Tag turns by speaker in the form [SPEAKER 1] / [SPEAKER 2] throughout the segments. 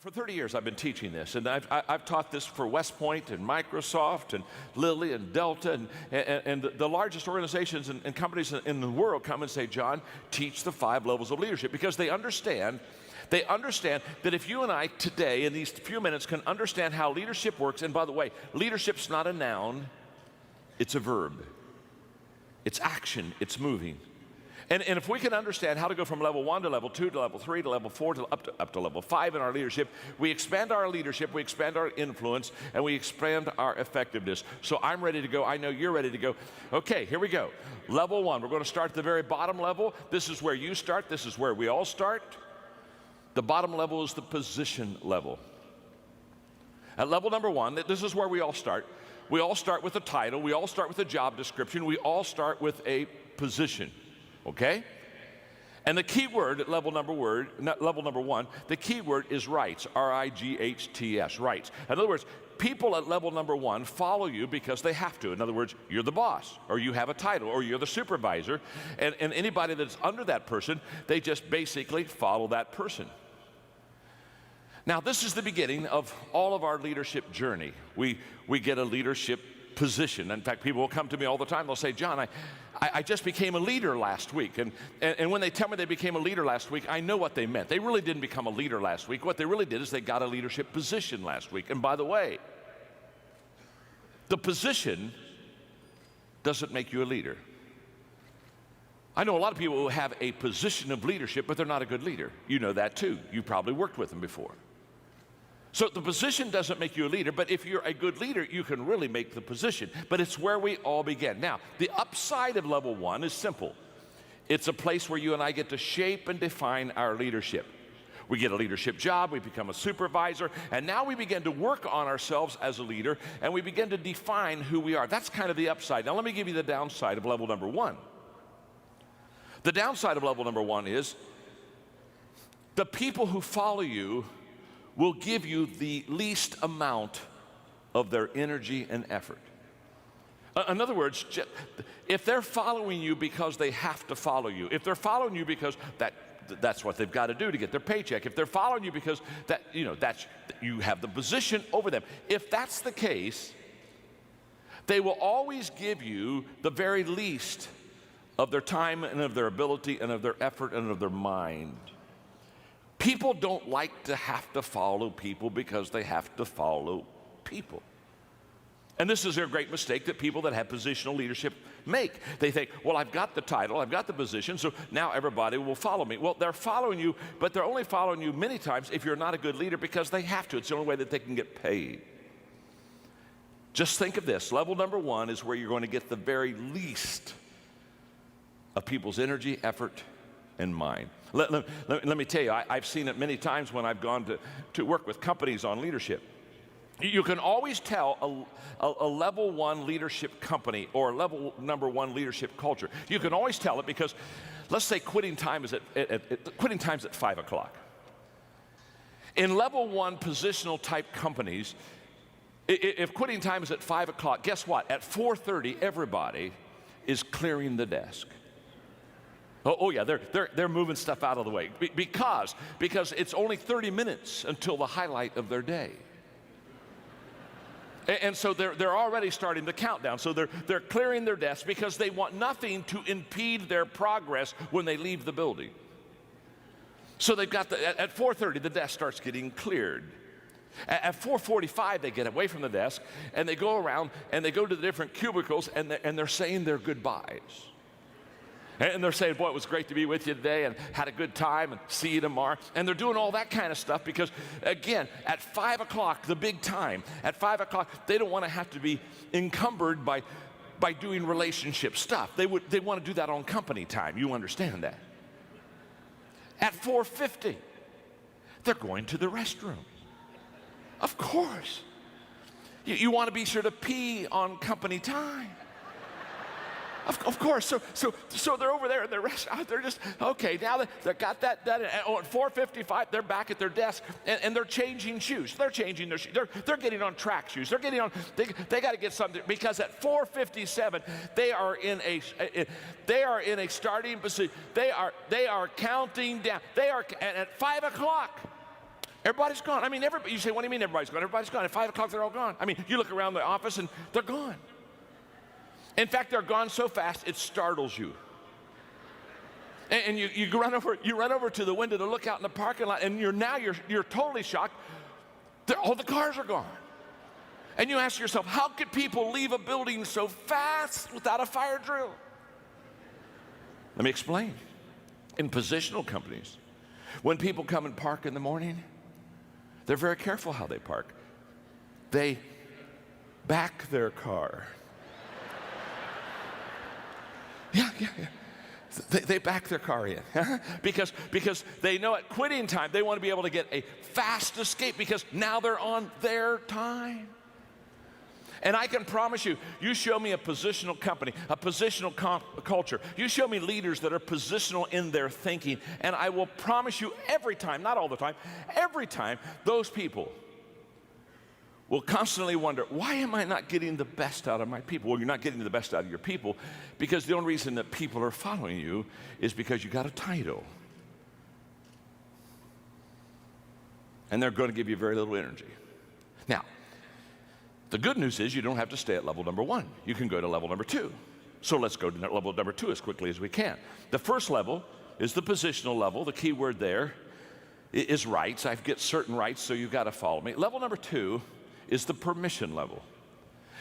[SPEAKER 1] For 30 years, I've been teaching this, and I've taught this for West Point and Microsoft and Lilly and Delta, and the largest organizations and companies in the world come and say, John, teach the 5 levels of leadership, because they understand that if you and I today, in these few minutes, can understand how leadership works, and by the way, leadership's not a noun, it's a verb. It's action, it's moving. And if we can understand how to go from level 1 to level 2 to level 3 to level 4 to up to level 5 in our leadership, we expand our leadership, we expand our influence, and we expand our effectiveness. So I'm ready to go. I know you're ready to go. Okay, here we go. Level 1, we're going to start at the very bottom level. This is where you start. This is where we all start. The bottom level is the position level. At level number 1, this is where we all start. We all start with a title. We all start with a job description. We all start with a position. Okay? And the key word at level number 1, the key word is rights, R-I-G-H-T-S, rights. In other words, people at level number 1 follow you because they have to. In other words, you're the boss, or you have a title, or you're the supervisor, and anybody that's under that person, they just basically follow that person. Now, this is the beginning of all of our leadership journey. We get a leadership position. In fact, people will come to me all the time. They'll say, John, I just became a leader last week. And when they tell me they became a leader last week, I know what they meant. They really didn't become a leader last week. What they really did is they got a leadership position last week. And by the way, the position doesn't make you a leader. I know a lot of people who have a position of leadership, but they're not a good leader. You know that too. You probably worked with them before. So the position doesn't make you a leader, but if you're a good leader, you can really make the position. But it's where we all begin. Now, the upside of level 1 is simple. It's a place where you and I get to shape and define our leadership. We get a leadership job, we become a supervisor, and now we begin to work on ourselves as a leader, and we begin to define who we are. That's kind of the upside. Now let me give you the downside of level number 1. The downside of level number 1 is the people who follow you will give you the least amount of their energy and effort. In other words, if they're following you because they have to follow you, if they're following you because that's what they've got to do to get their paycheck, if they're following you because you have the position over them, if that's the case, they will always give you the very least of their time and of their ability and of their effort and of their mind. People don't like to have to follow people because they have to follow people. And this is a great mistake that people that have positional leadership make. They think, well, I've got the title, I've got the position, so now everybody will follow me. Well, they're following you, but they're only following you many times if you're not a good leader because they have to. It's the only way that they can get paid. Just think of this. Level number 1 is where you're going to get the very least of people's energy, effort, and mind. Let me tell you, I've seen it many times when I've gone to work with companies on leadership. You can always tell a level 1 leadership company or level number 1 leadership culture. You can always tell it because, let's say quitting time is at 5 o'clock. In level 1 positional type companies, if quitting time is at 5 o'clock, guess what? At 4:30, everybody is clearing the desk. Oh yeah, they're moving stuff out of the way because it's only 30 minutes until the highlight of their day. And so they're already starting the countdown. So they're clearing their desks because they want nothing to impede their progress when they leave the building. So they've got at 4:30 the desk starts getting cleared. At 4:45 they get away from the desk and they go around and they go to the different cubicles and they're saying their goodbyes. And they're saying, boy, it was great to be with you today and had a good time and see you tomorrow. And they're doing all that kind of stuff because, again, at 5 o'clock, the big time, at 5 o'clock, they don't want to have to be encumbered by doing relationship stuff. They want to do that on company time. You understand that. At 4:50, they're going to the restroom. Of course. You want to be sure to pee on company time. Of course, so they're over there in the restaurant. They're just, okay, now they got that done. And at 4:55, they're back at their desk, and they're changing shoes. They're changing their shoes. They're getting on track shoes. They're getting on, they got to get something, because at 4:57, they are in a starting position. They are counting down. And at 5 o'clock, Everybody's gone. I mean, everybody, you say, what do you mean everybody's gone? Everybody's gone. At 5 o'clock, they're all gone. I mean, you look around the office and they're gone. In fact, they're gone so fast, it startles you. And you run over to the window to look out in the parking lot, and you're totally shocked. All the cars are gone. And you ask yourself, how could people leave a building so fast without a fire drill? Let me explain. In positional companies, when people come and park in the morning, they're very careful how they park. They back their car. Yeah. They back their car in because they know at quitting time they want to be able to get a fast escape because now they're on their time. And I can promise you, you show me a positional company, a positional culture, you show me leaders that are positional in their thinking, and I will promise you every time, not all the time, every time, those people will constantly wonder, why am I not getting the best out of my people? Well, you're not getting the best out of your people because the only reason that people are following you is because you got a title. And they're going to give you very little energy. Now, the good news is you don't have to stay at level number 1. You can go to level number 2. So let's go to level number 2 as quickly as we can. The first level is the positional level. The key word there is rights. I get certain rights, so you've got to follow me. Level number 2 is the permission level.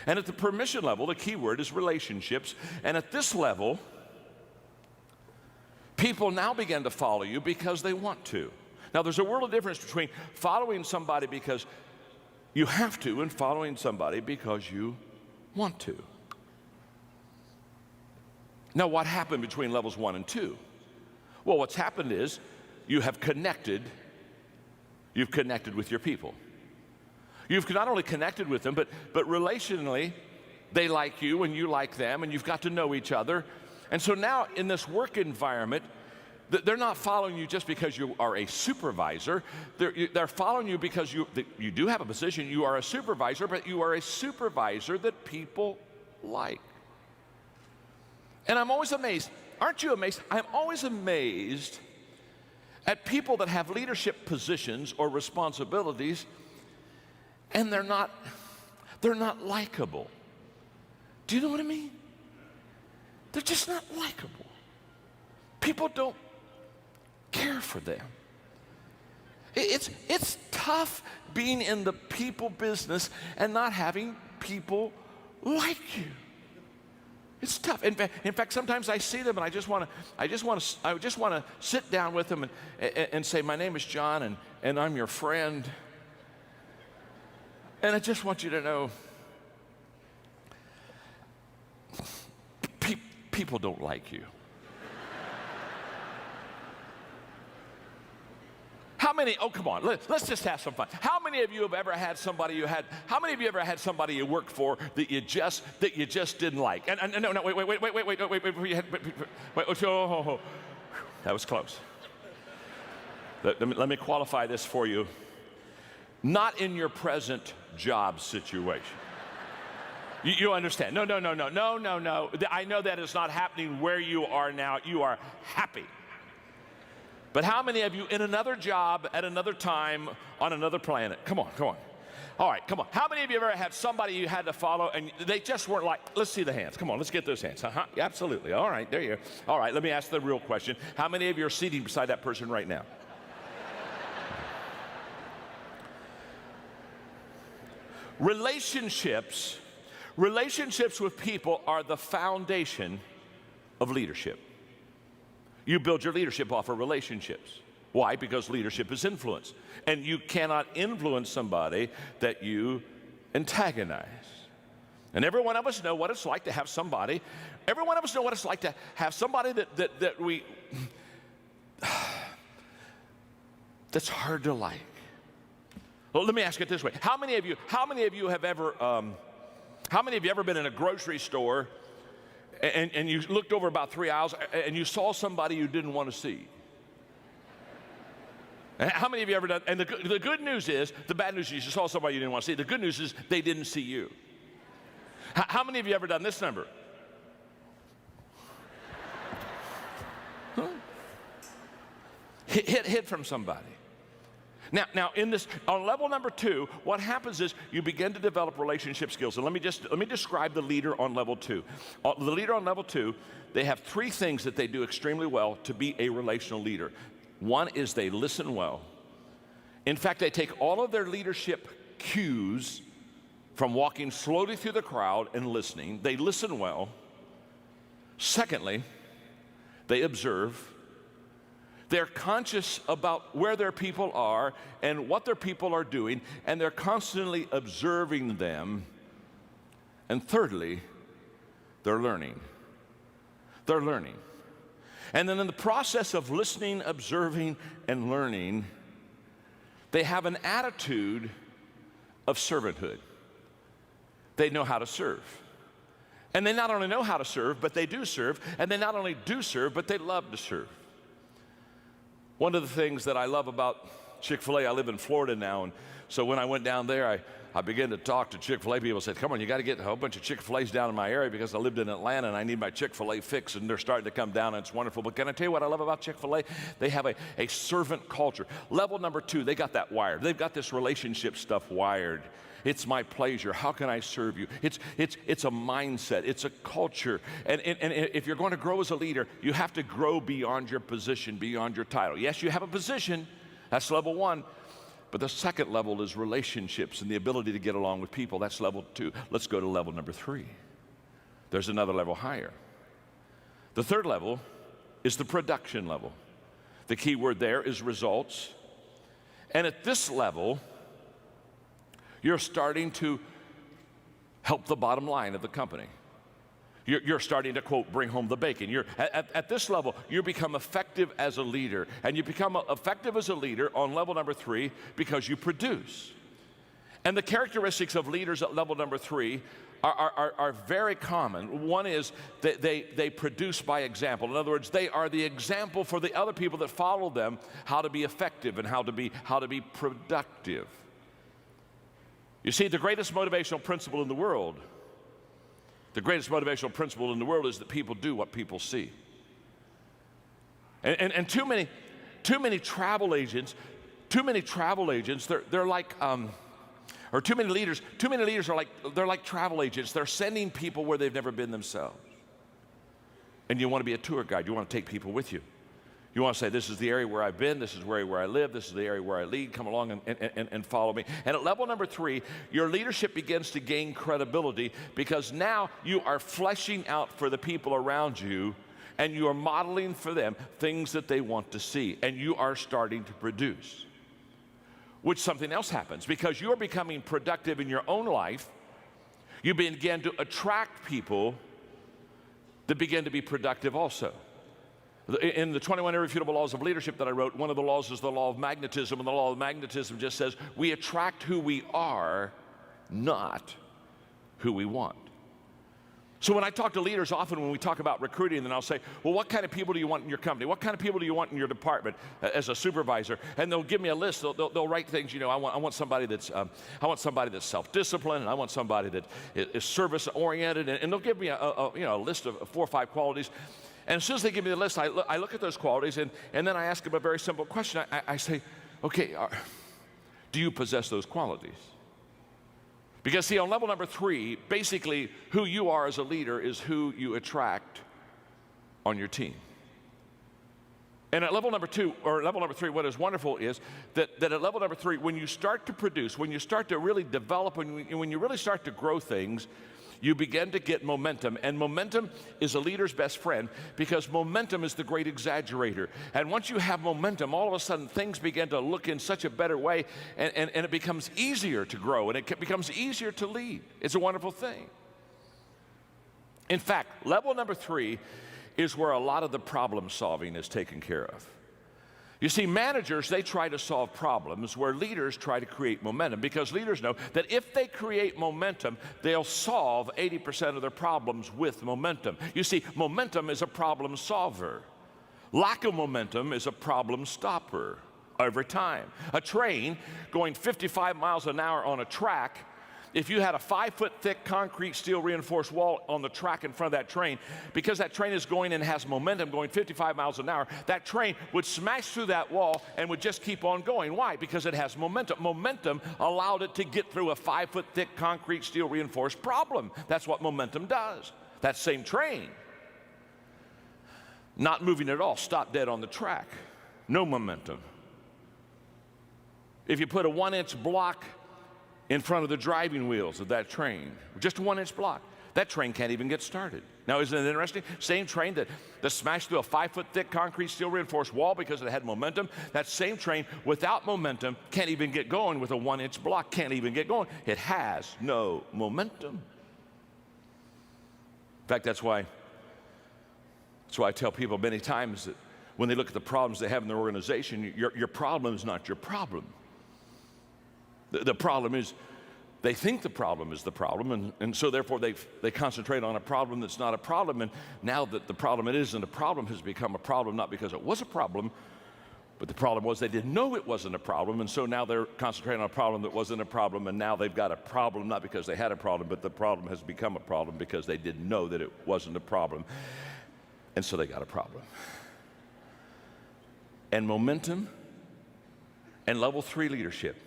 [SPEAKER 1] And at the permission level, the key word is relationships. And at this level, people now begin to follow you because they want to. Now, there's a world of difference between following somebody because you have to and following somebody because you want to. Now, what happened between levels 1 and 2? Well, what's happened is you've connected with your people. You've not only connected with them, but relationally, they like you and you like them, and you've got to know each other. And so now in this work environment, they're not following you just because you are a supervisor. They're following you because you do have a position. You are a supervisor, but you are a supervisor that people like. And I'm always amazed. Aren't you amazed? I'm always amazed at people that have leadership positions or responsibilities, and they're not likable. Do you know what I mean? They're just not likable. People don't care for them. It's tough being in the people business and not having people like you. It's tough. In fact, sometimes I see them and I just want to sit down with them and say, my name is John and I'm your friend. And I just want you to know, people don't like you. How many, oh, come on, let's just have some fun. How many of you have ever had somebody you worked for that you just didn't like? And no, wait, oh, that was close. Let me qualify this for you. Not in your present job situation. You understand? No. I know that is not happening where you are now. You are happy. But how many of you in another job at another time on another planet? Come on. All right, come on. How many of you ever had somebody you had to follow and they just weren't like, let's see the hands. Come on, let's get those hands. Yeah, absolutely. All right, there you are. All right, let me ask the real question. How many of you are seating beside that person right now? Relationships with people are the foundation of leadership. You build your leadership off of relationships. Why? Because leadership is influence. And you cannot influence somebody that you antagonize. And every one of us know what it's like to have somebody, that we, that's hard to like. Well, let me ask it this way. How many of you have ever been in a grocery store and you looked over about 3 aisles and you saw somebody you didn't want to see? And how many of you ever done? And the good news is, the bad news is you saw somebody you didn't want to see. The good news is they didn't see you. How many of you ever done this number? Huh? Hid from somebody. Now, in this, on level number 2, what happens is you begin to develop relationship skills. And let me describe the leader on level 2. The leader on level 2, they have 3 things that they do extremely well to be a relational leader. One is they listen well. In fact, they take all of their leadership cues from walking slowly through the crowd and listening. They listen well. Secondly, they observe. They're conscious about where their people are and what their people are doing, and they're constantly observing them. And thirdly, they're learning. They're learning. And then in the process of listening, observing, and learning, they have an attitude of servanthood. They know how to serve. And they not only know how to serve, but they do serve. And they not only do serve, but they love to serve. One of the things that I love about Chick-fil-A, I live in Florida now, and so when I went down there, I began to talk to Chick-fil-A people. Said, come on, you got to get a whole bunch of Chick-fil-A's down in my area because I lived in Atlanta and I need my Chick-fil-A fix, and they're starting to come down, and it's wonderful. But can I tell you what I love about Chick-fil-A? They have a servant culture. Level number 2, they got that wired. They've got this relationship stuff wired. It's my pleasure. How can I serve you? It's a mindset. It's a culture. And if you're going to grow as a leader, you have to grow beyond your position, beyond your title. Yes, you have a position. That's level 1. But the second level is relationships and the ability to get along with people. That's level 2. Let's go to level number 3. There's another level higher. The third level is the production level. The key word there is results. And at this level, you're starting to help the bottom line of the company. You're starting to, quote, bring home the bacon. You're at this level, you become effective as a leader. And you become effective as a leader on level number 3 because you produce. And the characteristics of leaders at level number 3 are very common. One is that they produce by example. In other words, they are the example for the other people that follow them how to be effective and how to be productive. You see, the greatest motivational principle in the world is that people do what people see. And too many travel agents, they're like, or too many leaders are like travel agents. They're sending people where they've never been themselves. And you want to be a tour guide. You want to take people with you. You want to say, this is the area where I've been, this is where I live, this is the area where I lead, come along and follow me. And at level number 3, your leadership begins to gain credibility because now you are fleshing out for the people around you and you are modeling for them things that they want to see, and you are starting to produce. Which something else happens because you're becoming productive in your own life. You begin to attract people that begin to be productive also. In the 21 Irrefutable Laws of Leadership that I wrote, one of the laws is the law of magnetism, and the law of magnetism just says we attract who we are, not who we want. So when I talk to leaders, often when we talk about recruiting, then I'll say, well, what kind of people do you want in your company? What kind of people do you want in your department as a supervisor? And they'll give me a list. They'll write things, I want somebody that's self-disciplined, and I want somebody that is service-oriented, and they'll give me a list of 4 or 5 qualities. And as soon as they give me the list, I look at those qualities, and then I ask them a very simple question. I say, okay, do you possess those qualities? Because see, on level number 3, basically who you are as a leader is who you attract on your team. And at level number 2, or level number 3, what is wonderful is that at level number 3, when you start to produce, when you start to really develop, when you really start to grow things, you begin to get momentum. And momentum is a leader's best friend because momentum is the great exaggerator. And once you have momentum, all of a sudden things begin to look in such a better way, and it becomes easier to grow, and it becomes easier to lead. It's a wonderful thing. In fact, level number 3 is where a lot of the problem solving is taken care of. You see, managers, they try to solve problems where leaders try to create momentum, because leaders know that if they create momentum, they'll solve 80% of their problems with momentum. You see, momentum is a problem solver. Lack of momentum is a problem stopper every time. A train going 55 miles an hour on a track, if you had a 5-foot thick concrete steel reinforced wall on the track in front of that train, because that train is going and has momentum going 55 miles an hour, that train would smash through that wall and would just keep on going. Why? Because it has momentum. Momentum allowed it to get through a 5-foot thick concrete steel reinforced problem. That's what momentum does. That same train, not moving at all, stopped dead on the track. No momentum. If you put a 1-inch block in front of the driving wheels of that train, just a 1-inch block, that train can't even get started. Now, isn't it interesting? Same train that smashed through a 5-foot thick concrete steel reinforced wall because it had momentum, that same train without momentum can't even get going with a 1-inch block, can't even get going. It has no momentum. In fact, that's why I tell people many times that when they look at the problems they have in their organization, your problem is not your problem. The problem is they think the problem is the problem, and so therefore they concentrate on a problem that's not a problem, and now that the problem it isn't a problem has become a problem, not because it was a problem, but the problem was they didn't know it wasn't a problem, and so now they're concentrating on a problem that wasn't a problem, and now they've got a problem not because they had a problem, but the problem has become a problem because they didn't know that it wasn't a problem, and so they got a problem. And momentum and level 3 leadership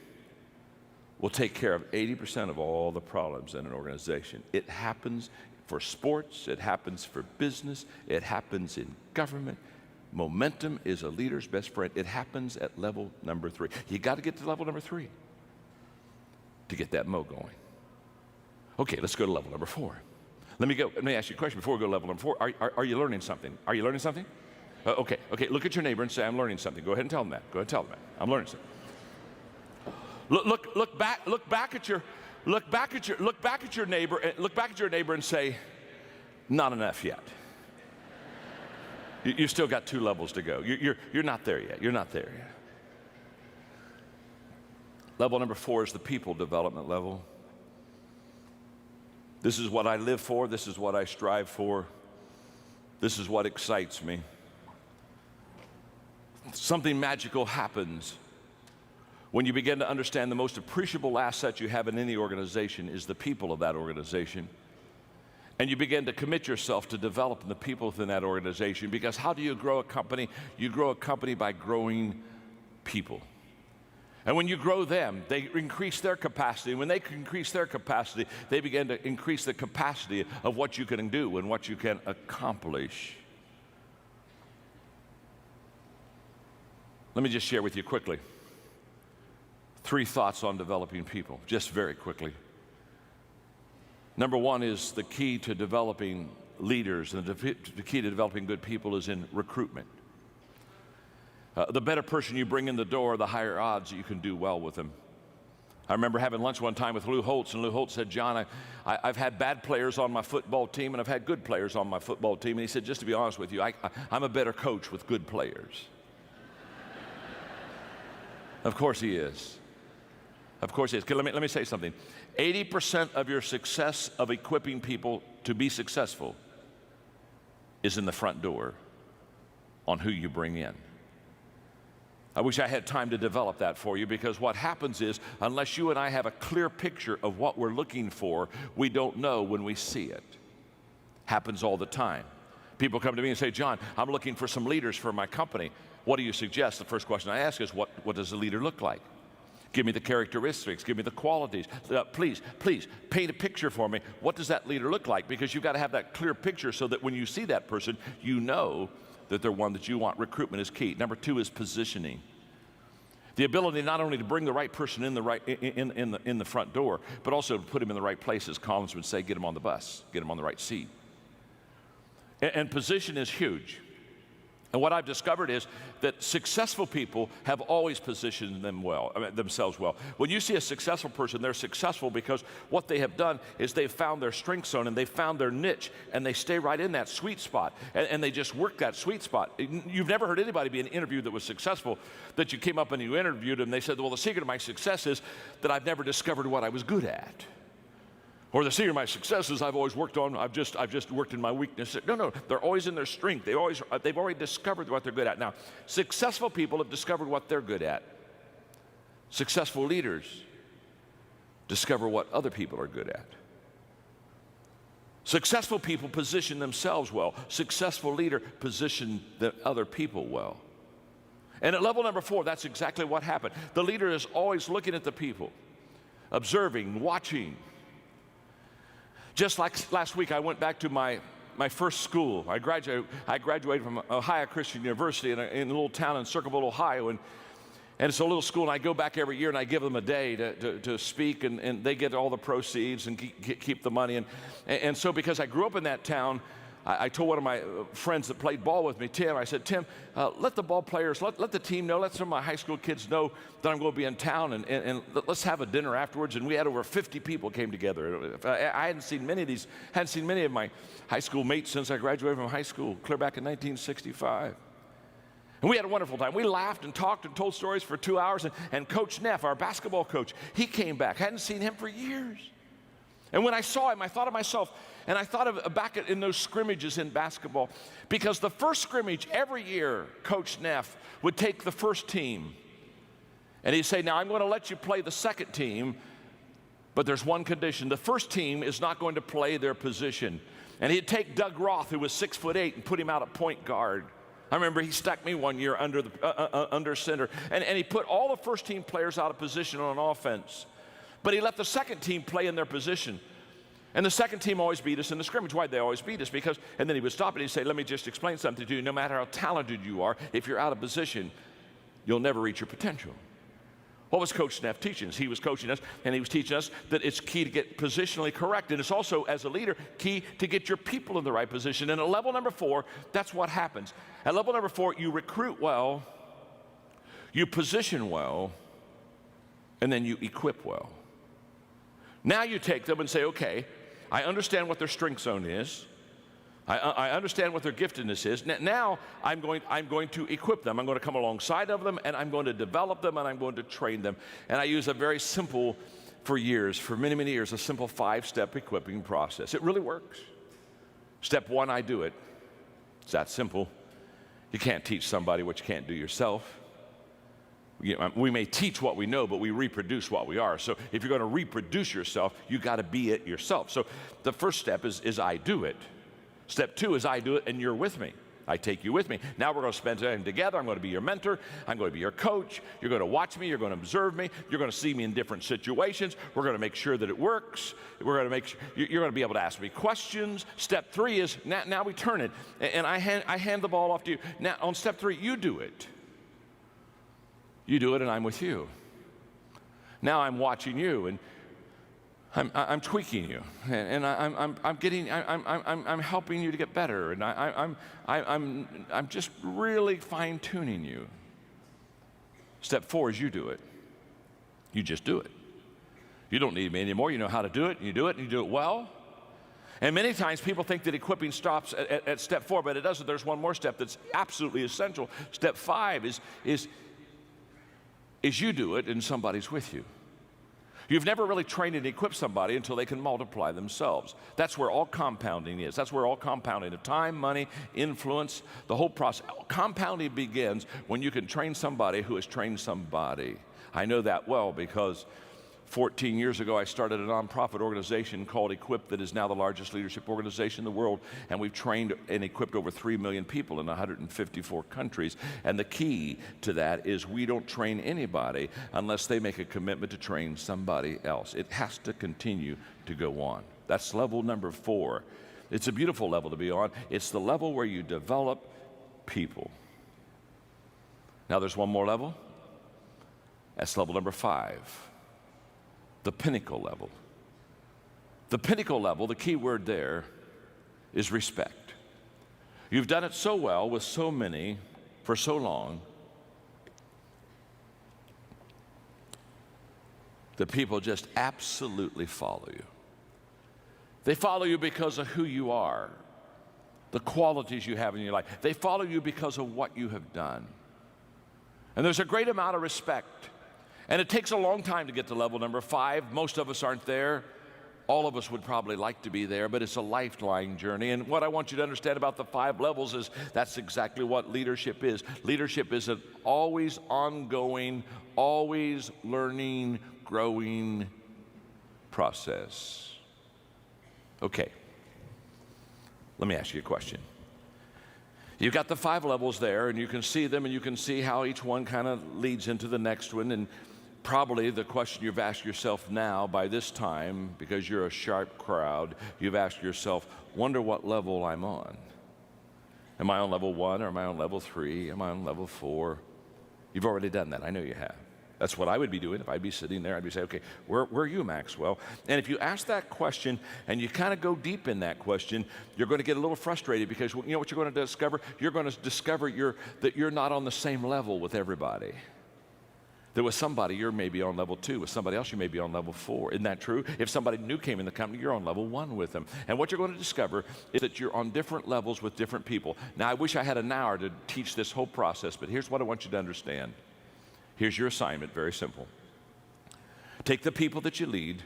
[SPEAKER 1] will take care of 80% of all the problems in an organization. It happens for sports, it happens for business, it happens in government. Momentum is a leader's best friend. It happens at level number 3. You got to get to level number 3 to get that mo going. Okay, let's go to level number 4. Let me ask you a question before we go to level number 4. Are you learning something? Are you learning something? Okay, look at your neighbor and say, I'm learning something. Go ahead and tell them that. Go ahead and tell them that. I'm learning something. Look back at your neighbor and say, not enough yet. You still got 2 levels to go. You're not there yet. You're not there yet. Level number 4 is the people development level. This is what I live for. This is what I strive for. This is what excites me. Something magical happens when you begin to understand the most appreciable asset you have in any organization is the people of that organization. And you begin to commit yourself to developing the people within that organization, because how do you grow a company? You grow a company by growing people. And when you grow them, they increase their capacity. When they increase their capacity, they begin to increase the capacity of what you can do and what you can accomplish. Let me just share with you quickly 3 thoughts on developing people, just very quickly. Number 1 is the key to developing leaders, and the key to developing good people is in recruitment. The better person you bring in the door, the higher odds that you can do well with them. I remember having lunch one time with Lou Holtz, and Lou Holtz said, John, I've had bad players on my football team, and I've had good players on my football team. And he said, just to be honest with you, I'm a better coach with good players. Of course he is. Of course he is. Let me say something. 80% of your success of equipping people to be successful is in the front door on who you bring in. I wish I had time to develop that for you, because what happens is, unless you and I have a clear picture of what we're looking for, we don't know when we see it. Happens all the time. People come to me and say, John, I'm looking for some leaders for my company. What do you suggest? The first question I ask is, what does a leader look like? Give me the characteristics, give me the qualities. Please paint a picture for me. What does that leader look like? Because you've got to have that clear picture so that when you see that person, you know that they're one that you want. Recruitment is key. Number 2 is positioning. The ability not only to bring the right person in the front door, but also to put him in the right places. Collins would say, get him on the bus, get him on the right seat. And position is huge. And what I've discovered is that successful people have always positioned themselves well. When you see a successful person, they're successful because what they have done is they've found their strength zone and they've found their niche, and they stay right in that sweet spot, and they just work that sweet spot. You've never heard anybody be in an interview that was successful that you came up and you interviewed them and they said, well, the secret of my success is that I've never discovered what I was good at. Or the secret of my success is I've always worked on, I've just worked in my weakness. No, they're always in their strength. They've already discovered what they're good at. Now, successful people have discovered what they're good at. Successful leaders discover what other people are good at. Successful people position themselves well. Successful leader position the other people well. And at level number 4, that's exactly what happened. The leader is always looking at the people, observing, watching. Just like last week, I went back to my first school. I graduated from Ohio Christian University in a little town in Circleville, Ohio, and it's a little school, and I go back every year, and I give them a day to speak, and they get all the proceeds and keep the money. And so because I grew up in that town, I told one of my friends that played ball with me, Tim, I said, Tim, let the ball players, let the team know, let some of my high school kids know that I'm going to be in town, and let's have a dinner afterwards. And we had over 50 people came together. I hadn't seen many of my high school mates since I graduated from high school, clear back in 1965. And we had a wonderful time. We laughed and talked and told stories for 2 hours. And Coach Neff, our basketball coach, he came back. Hadn't seen him for years. And when I saw him, I thought of myself, and I thought of back in those scrimmages in basketball, because the first scrimmage every year, Coach Neff would take the first team, and he'd say, now I'm going to let you play the second team, but there's one condition. The first team is not going to play their position. And he'd take Doug Roth, who was 6'8", and put him out at point guard. I remember he stuck me one year under center, and he put all the first team players out of position on offense. But he let the second team play in their position. And the second team always beat us in the scrimmage. Why'd they always beat us? Because, and then he would stop and he'd say, let me just explain something to you. No matter how talented you are, if you're out of position, you'll never reach your potential. What was Coach Neff teaching us? He was coaching us, and he was teaching us that it's key to get positionally correct. And it's also, as a leader, key to get your people in the right position. And at level number 4, that's what happens. At level number 4, you recruit well, you position well, and then you equip well. Now you take them and say, okay, I understand what their strength zone is. I understand what their giftedness is. Now I'm going to equip them. I'm going to come alongside of them, and I'm going to develop them, and I'm going to train them. And I use a very simple, for many, many years, a simple 5-step equipping process. It really works. Step 1, I do it. It's that simple. You can't teach somebody what you can't do yourself. We may teach what we know, but we reproduce what we are. So if you're going to reproduce yourself, you got to be it yourself. So the first step is I do it. Step 2 is I do it and you're with me. I take you with me. Now we're going to spend time together. I'm going to be your mentor. I'm going to be your coach. You're going to watch me. You're going to observe me. You're going to see me in different situations. We're going to make sure that it works. We're going to make sure you're going to be able to ask me questions. Step 3 is now we turn it, and I hand the ball off to you. Now on step 3, you do it. You do it, and I'm with you. Now I'm watching you, and I'm tweaking you, and I'm helping you to get better, and I'm just really fine-tuning you. Step 4 is you do it. You just do it. You don't need me anymore. You know how to do it, and you do it well. And many times people think that equipping stops at step 4, but it doesn't. There's one more step that's absolutely essential. Step 5 is you do it, and somebody's with you. You've never really trained and equipped somebody until they can multiply themselves. That's where all compounding is. That's where all compounding of time, money, influence, the whole process. Compounding begins when you can train somebody who has trained somebody. I know that well because 14 years ago, I started a nonprofit organization called Equip that is now the largest leadership organization in the world, and we've trained and equipped over 3 million people in 154 countries. And the key to that is we don't train anybody unless they make a commitment to train somebody else. It has to continue to go on. That's level number 4. It's a beautiful level to be on. It's the level where you develop people. Now there's one more level. That's level number 5. The pinnacle level. The pinnacle level, the key word there is respect. You've done it so well with so many for so long that people just absolutely follow you. They follow you because of who you are, the qualities you have in your life. They follow you because of what you have done. And there's a great amount of respect. And it takes a long time to get to level number 5. Most of us aren't there. All of us would probably like to be there, but it's a lifelong journey. And what I want you to understand about the 5 levels is that's exactly what leadership is. Leadership is an always ongoing, always learning, growing process. Okay, let me ask you a question. You've got the 5 levels there, and you can see them, and you can see how each one kind of leads into the next one. And probably the question you've asked yourself now by this time, because you're a sharp crowd, you've asked yourself, wonder what level I'm on. Am I on level 1, or am I on level 3? Am I on level 4? You've already done that. I know you have. That's what I would be doing if I'd be sitting there. I'd be saying, okay, where are you, Maxwell? And if you ask that question and you kind of go deep in that question, you're going to get a little frustrated, because you know what you're going to discover? You're going to discover that you're not on the same level with everybody. That with somebody, you're maybe on level 2. With somebody else, you may be on level 4. Isn't that true? If somebody new came in the company, you're on level 1 with them. And what you're going to discover is that you're on different levels with different people. Now, I wish I had an hour to teach this whole process, but here's what I want you to understand. Here's your assignment, very simple. Take the people that you lead,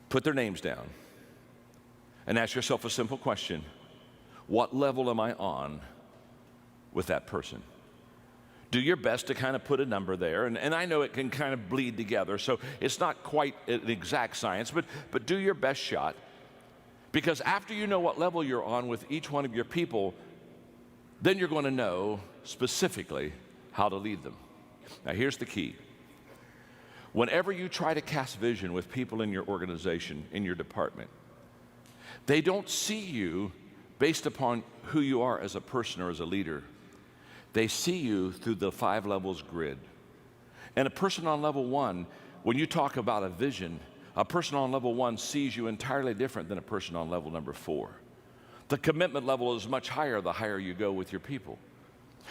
[SPEAKER 1] put their names down, and ask yourself a simple question. What level am I on with that person? Do your best to kind of put a number there, and I know it can kind of bleed together, so it's not quite an exact science, but do your best shot, because after you know what level you're on with each one of your people, then you're going to know specifically how to lead them. Now, here's the key. Whenever you try to cast vision with people in your organization, in your department, they don't see you based upon who you are as a person or as a leader. They see you through the 5 levels grid. And a person on level 1, when you talk about a vision, a person on level 1 sees you entirely different than a person on level number 4. The commitment level is much higher the higher you go with your people.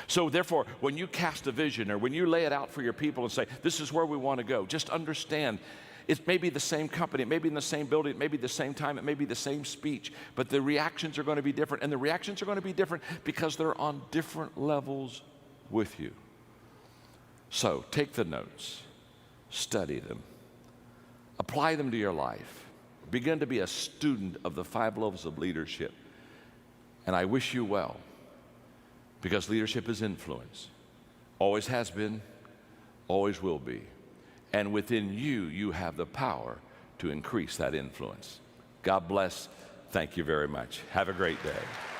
[SPEAKER 1] So therefore, when you cast a vision, or when you lay it out for your people and say, this is where we want to go, just understand it may be the same company, it may be in the same building, it may be the same time, it may be the same speech, but the reactions are going to be different. And the reactions are going to be different because they're on different levels with you. So take the notes, study them, apply them to your life, begin to be a student of the 5 levels of leadership. And I wish you well. Because leadership is influence. Always has been, always will be. And within you, you have the power to increase that influence. God bless. Thank you very much. Have a great day.